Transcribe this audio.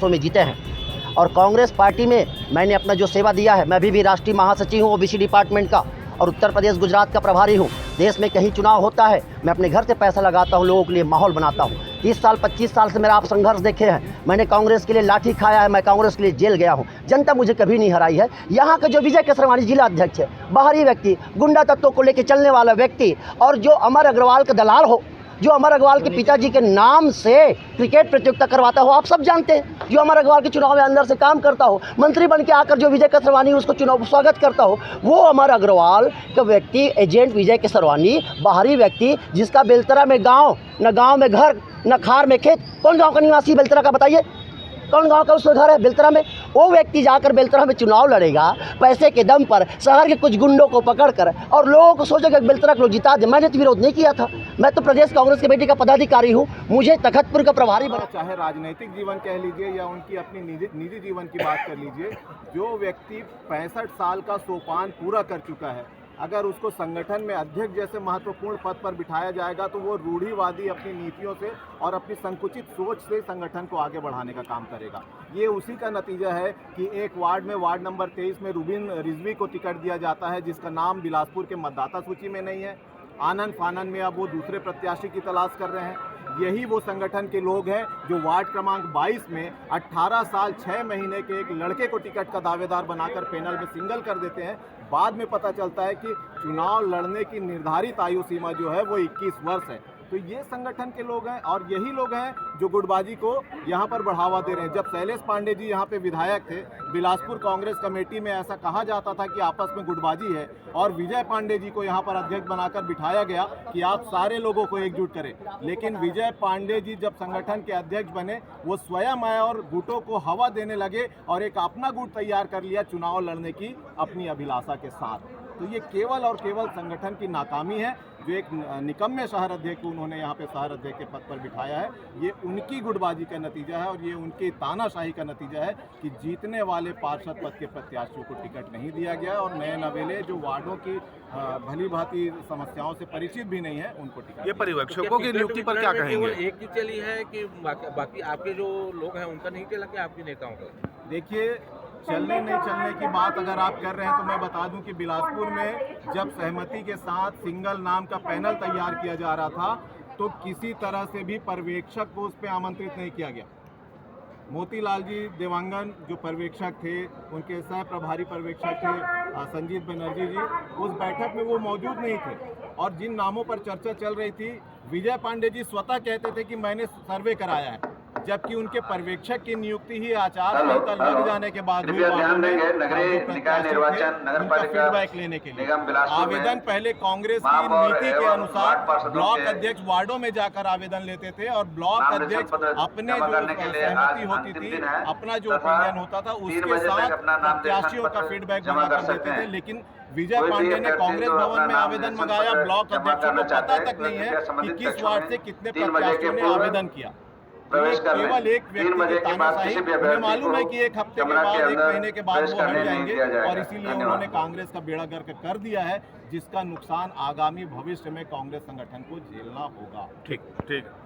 वर्षों में जीते हैं। और कांग्रेस पार्टी में मैंने अपना जो सेवा दिया है, मैं अभी भी राष्ट्रीय महासचिव हूँ ओबीसी डिपार्टमेंट का और उत्तर प्रदेश गुजरात का प्रभारी हूँ। देश में कहीं चुनाव होता है, मैं अपने घर से पैसा लगाता हूँ, लोगों के लिए माहौल बनाता हूँ। 30 साल 25 साल से मेरा आप संघर्ष देखे हैं। मैंने कांग्रेस के लिए लाठी खाया है, मैं कांग्रेस के लिए जेल गया हूँ। जनता मुझे कभी नहीं हराई है। यहाँ का जो विजय केसरवानी जिला अध्यक्ष है, बाहरी व्यक्ति, गुंडा तत्वों को लेकर चलने वाला व्यक्ति, और जो अमर अग्रवाल का दलाल हो, जो अमर अग्रवाल के पिताजी के नाम से क्रिकेट प्रतियोगिता करवाता हो, आप सब जानते हैं। जो अमर अग्रवाल के चुनाव में अंदर से काम करता हो, मंत्री बन के आकर जो विजय केसरवानी उसको चुनाव स्वागत करता हो, वो अमर अग्रवाल का व्यक्ति, एजेंट विजय केसरवानी, बाहरी व्यक्ति, जिसका बेलतरा में गांव, न गांव में घर, न खार में खेत। कौन गांव का निवासी बेलतरा का बताइए? कौन गांव का उसका घर है बेलतरा में? वो व्यक्ति जाकर बेलतरा में चुनाव लड़ेगा पैसे के दम पर, शहर के कुछ गुंडों को पकड़कर, और लोगों को सोचेगा कि बेलतरा को लोग जिता दे। मैंने तो विरोध नहीं किया था। मैं तो प्रदेश कांग्रेस कमेटी का पदाधिकारी हूँ, मुझे तखतपुर का प्रभारी बना। चाहे राजनीतिक जीवन कह लीजिए या उनकी अपनी निजी जीवन की बात कर लीजिए, जो व्यक्ति 65 साल का सोपान पूरा कर चुका है, अगर उसको संगठन में अध्यक्ष जैसे महत्वपूर्ण पद पर बिठाया जाएगा तो वो रूढ़िवादी अपनी नीतियों से और अपनी संकुचित सोच से संगठन को आगे बढ़ाने का काम करेगा। ये उसी का नतीजा है कि एक वार्ड में, वार्ड नंबर 23 में रुबिन रिजवी को टिकट दिया जाता है, जिसका नाम बिलासपुर के मतदाता सूची में नहीं है। आनंद फानन में अब वो दूसरे प्रत्याशी की तलाश कर रहे हैं। यही वो संगठन के लोग हैं जो वार्ड क्रमांक 22 में 18 साल 6 महीने के एक लड़के को टिकट का दावेदार बनाकर पैनल में सिंगल कर देते हैं। बाद में पता चलता है कि चुनाव लड़ने की निर्धारित आयु सीमा जो है वो 21 वर्ष है। तो ये संगठन के लोग हैं और यही लोग हैं जो गुटबाजी को यहाँ पर बढ़ावा दे रहे हैं। जब शैलेश पांडे जी यहाँ पे विधायक थे, बिलासपुर कांग्रेस कमेटी में ऐसा कहा जाता था कि आपस में गुटबाजी है, और विजय पांडे जी को यहाँ पर अध्यक्ष बनाकर बिठाया गया कि आप सारे लोगों को एकजुट करें। लेकिन विजय पांडे जी जब संगठन के अध्यक्ष बने, वो स्वयं आए और गुटों को हवा देने लगे और एक अपना गुट तैयार कर लिया चुनाव लड़ने की अपनी अभिलाषा के साथ। तो ये केवल और केवल संगठन की नाकामी है। जो एक निकम्मे शहर अध्यक्ष उन्होंने यहाँ पे शहर अध्यक्ष के पद पर बिठाया है, ये उनकी गुटबाजी का नतीजा है और ये उनकी तानाशाही का नतीजा है कि जीतने वाले पार्षद पद के प्रत्याशियों को टिकट नहीं दिया गया और नए नवेले जो वार्डों की भली भांति समस्याओं से परिचित भी नहीं है उनको टिकट। ये पर्यवेक्षकों की नियुक्ति पर क्या कहेंगे? एक ही चली है कि बाकी आपके जो लोग हैं उनका नहीं चला कि आपके नेताओं का? देखिए, चलने नहीं चलने की बात अगर आप कर रहे हैं तो मैं बता दूं कि बिलासपुर में जब सहमति के साथ सिंगल नाम का पैनल तैयार किया जा रहा था तो किसी तरह से भी पर्यवेक्षक को उस पर आमंत्रित नहीं किया गया। मोतीलाल जी देवांगन जो पर्यवेक्षक थे, उनके सह प्रभारी पर्यवेक्षक थे संजीत बनर्जी जी, उस बैठक में वो मौजूद नहीं थे। और जिन नामों पर चर्चा चल रही थी, विजय पांडे जी स्वतः कहते थे कि मैंने सर्वे कराया है, जबकि उनके पर्यवेक्षक की नियुक्ति ही आचार संहिता लग जाने के बाद हुई। फीडबैक लेने के लिए आवेदन पहले कांग्रेस की नीति के अनुसार ब्लॉक अध्यक्ष वार्डों में जाकर आवेदन लेते थे और ब्लॉक अध्यक्ष अपने जो सहमति होती थी, अपना जो ओपिनियन होता था उसके साथ प्रत्याशियों का फीडबैक बना कर देते थे। लेकिन विजय पांडे ने कांग्रेस भवन में आवेदन मंगाया, ब्लॉक अध्यक्षों को पता तक नहीं है कि किस वार्ड से कितने प्रत्याशियों ने आवेदन किया। केवल एक व्यक्ति की तानाशाही, उन्हें मालूम है कि एक हफ्ते के बाद, एक महीने के बाद वो हट जाएंगे और इसीलिए उन्होंने कांग्रेस का बेड़ा गर्क कर दिया है, जिसका नुकसान आगामी भविष्य में कांग्रेस संगठन को झेलना होगा। ठीक ठीक।